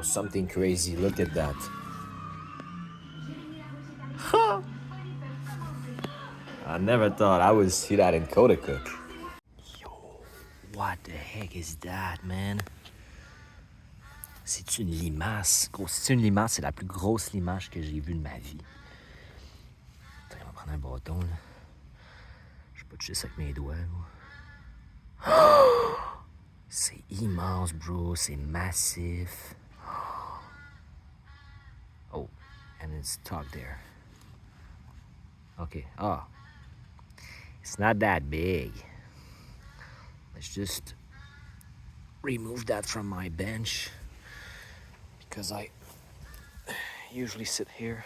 something crazy. Look at that. I never thought I would see that in Cotacook. Yo, what the heck is that, man? C'est une limace. Gros, c'est une limace, c'est la plus grosse limace que j'ai vue de ma vie. Attends, on va prendre un bâton, là. Je peux pas toucher ça avec mes doigts, là. C'est immense, bro. C'est massif. Oh, and it's stuck there. Okay, oh. It's not that big. Let's just remove that from my bench because I usually sit here.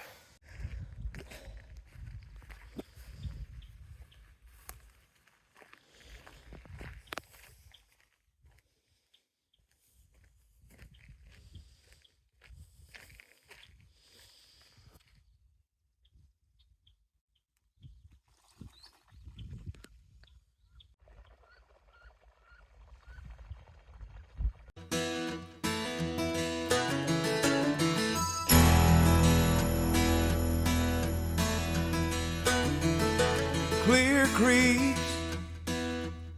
Clear creeks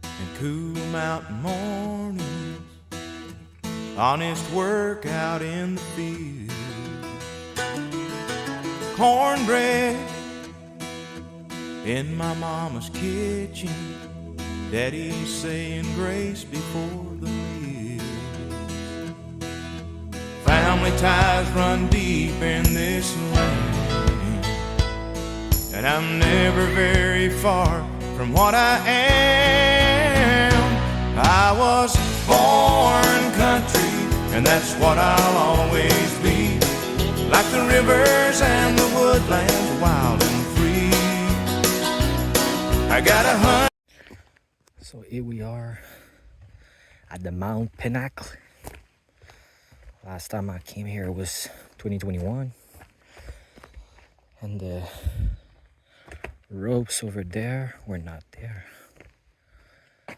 and cool mountain mornings, honest work out in the field, cornbread in my mama's kitchen, daddy saying grace before the meal. Family ties run deep in this land, and I'm never very far from what I am. I was born country, and that's what I'll always be. Like the rivers and the woodlands, wild and free. I got 100. So here we are at the Mount Pinnacle. Last time I came here was 2021. And the ropes over there were not there. But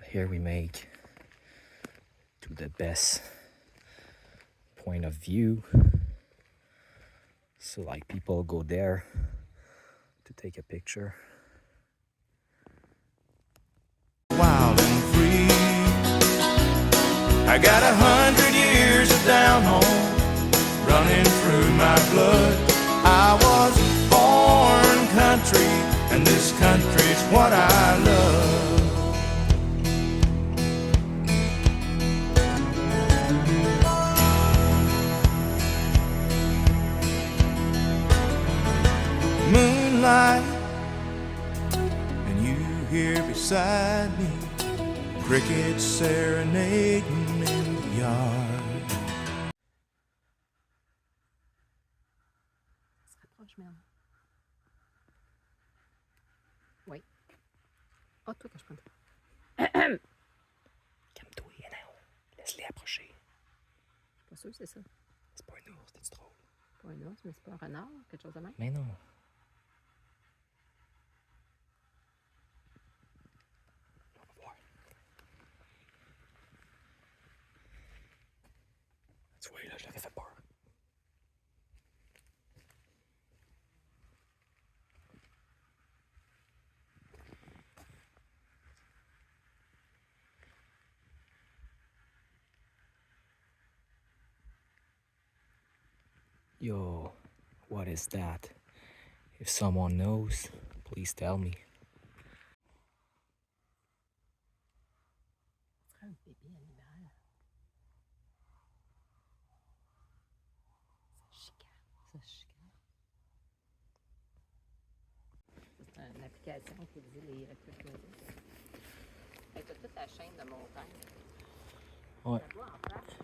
here we make to the best point of view. So like people go there to take a picture. Wild and free. I got 100 years of down home running through my blood. I was born country, and this country's what I love. Moonlight, and you here beside me, crickets serenading in the yard. Merde. Oui. Ah, toi, que je prends. Calme-toi, laisse-les approcher. Je suis pas sûre que c'est ça. C'est pas un ours, c'est drôle. Pas un ours, mais c'est pas un renard, quelque chose de même. Mais non. On va voir. Tu vois, là, je leur ai fait peur. Yo, what is that? If someone knows, please tell me. C'est un bébé animal. Ça chicane. Ça chicane. C'est une application qui dit les recrues musiques. Elle a toute la chaîne de montagne. Ouais. Ça doit en place.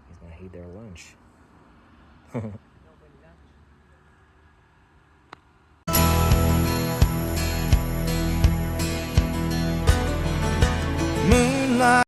He's gonna hate their lunch. Moonlight.